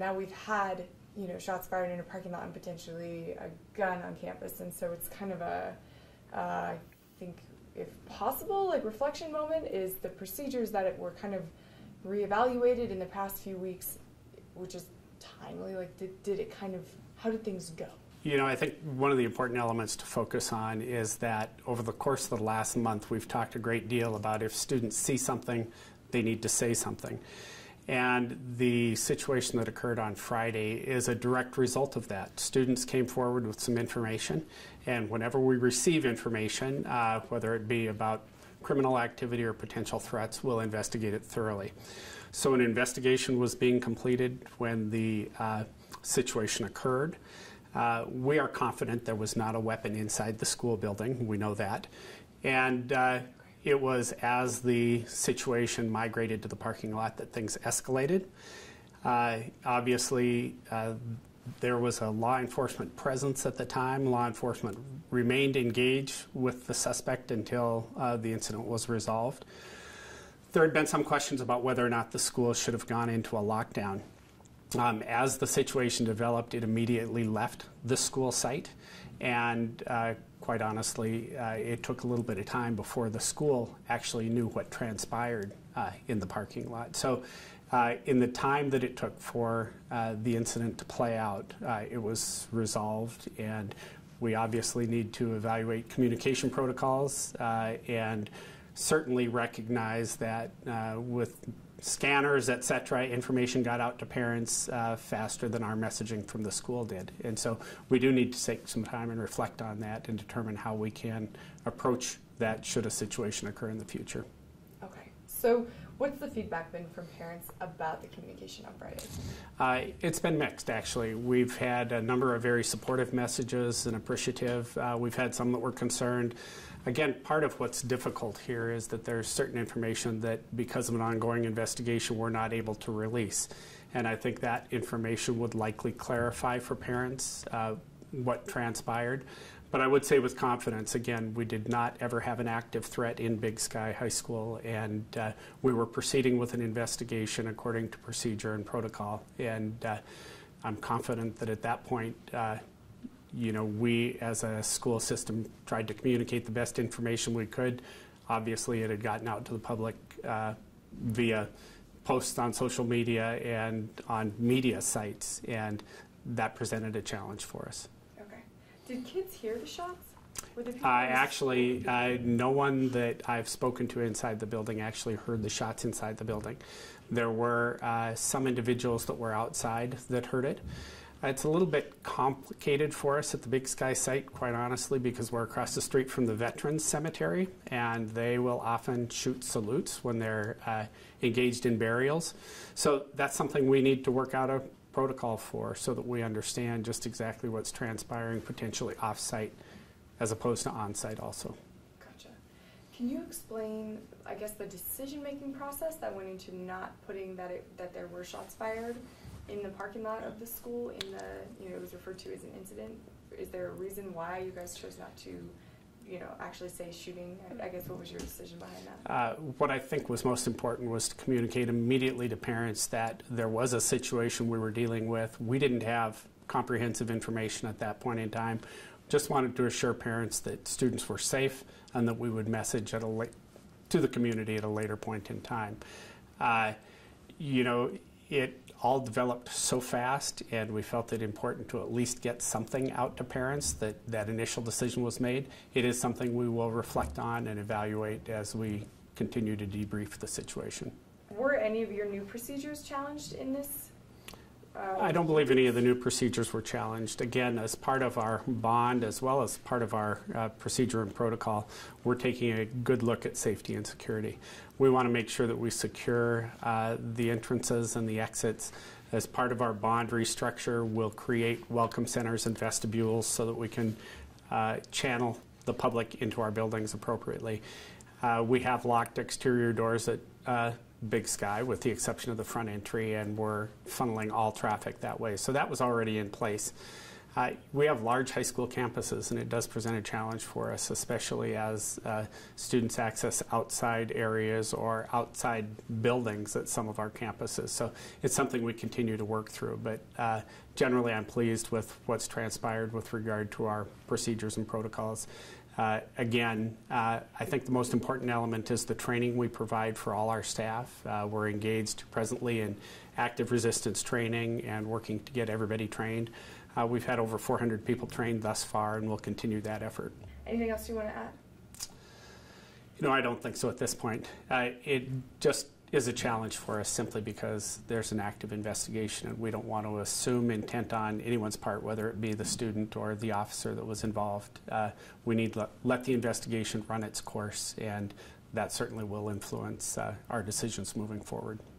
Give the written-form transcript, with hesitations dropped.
Now we've had, shots fired in a parking lot and potentially a gun on campus, and so it's kind of a, I think, if possible, like reflection moment is the procedures that were kind of reevaluated in the past few weeks, which is timely. Like, did it kind of, how did things go? I think one of the important elements to focus on is that over the course of the last month, we've talked a great deal about if students see something, they need to say something. And the situation that occurred on Friday is a direct result of that. Students came forward with some information, and whenever we receive information, whether it be about criminal activity or potential threats, we'll investigate it thoroughly. So an investigation was being completed when the situation occurred. We are confident there was not a weapon inside the school building. We know that. And it was as the situation migrated to the parking lot that things escalated. Obviously, there was a law enforcement presence at the time. Law enforcement remained engaged with the suspect until the incident was resolved. There had been some questions about whether or not the school should have gone into a lockdown. As the situation developed, it immediately left the school site, and quite honestly, it took a little bit of time before the school actually knew what transpired in the parking lot. So in the time that it took for the incident to play out, it was resolved, and we obviously need to evaluate communication protocols and certainly recognize that with scanners, et cetera, information got out to parents faster than our messaging from the school did. And so we do need to take some time and reflect on that and determine how we can approach that should a situation occur in the future. Okay. So what's the feedback been from parents about the communication on Friday? It's been mixed, actually. We've had a number of very supportive messages and appreciative. We've had some that were concerned. Again, part of what's difficult here is that there's certain information that, because of an ongoing investigation, we're not able to release. And I think that information would likely clarify for parents what transpired. But I would say with confidence, again, we did not ever have an active threat in Big Sky High School, and we were proceeding with an investigation according to procedure and protocol. And I'm confident that at that point, we as a school system tried to communicate the best information we could. Obviously, it had gotten out to the public via posts on social media and on media sites, and that presented a challenge for us. Okay. Did kids hear the shots? Actually, no one that I've spoken to inside the building actually heard the shots inside the building. There were some individuals that were outside that heard it. It's a little bit complicated for us at the Big Sky site, quite honestly, because we're across the street from the Veterans Cemetery, and they will often shoot salutes when they're engaged in burials. So that's something we need to work out a protocol for so that we understand just exactly what's transpiring potentially off-site as opposed to on-site also. Gotcha. Can you explain, I guess, the decision-making process that went into not putting that there were shots fired in the parking lot of the school, in the, it was referred to as an incident? Is there a reason why you guys chose not to, actually say shooting? I guess, what was your decision behind that? What I think was most important was to communicate immediately to parents that there was a situation we were dealing with. We didn't have comprehensive information at that point in time. Just wanted to assure parents that students were safe and that we would message to the community at a later point in time. It all developed so fast, and we felt it important to at least get something out to parents that initial decision was made. It is something we will reflect on and evaluate as we continue to debrief the situation. Were any of your new procedures challenged in this? I don't believe any of the new procedures were challenged. Again, as part of our bond, as well as part of our procedure and protocol, we're taking a good look at safety and security. We want to make sure that we secure the entrances and the exits. As part of our bond restructure, we'll create welcome centers and vestibules so that we can channel the public into our buildings appropriately. We have locked exterior doors at Big Sky, with the exception of the front entry, and we're funneling all traffic that way. So that was already in place. We have large high school campuses, and it does present a challenge for us, especially as students access outside areas or outside buildings at some of our campuses. So it's something we continue to work through, but generally I'm pleased with what's transpired with regard to our procedures and protocols. Again, I think the most important element is the training we provide for all our staff. We're engaged presently in active resistance training and working to get everybody trained. We've had over 400 people trained thus far, and we'll continue that effort. Anything else you want to add? I don't think so at this point. It just is a challenge for us simply because there's an active investigation, and we don't want to assume intent on anyone's part, whether it be the student or the officer that was involved. We need to let the investigation run its course, and that certainly will influence our decisions moving forward.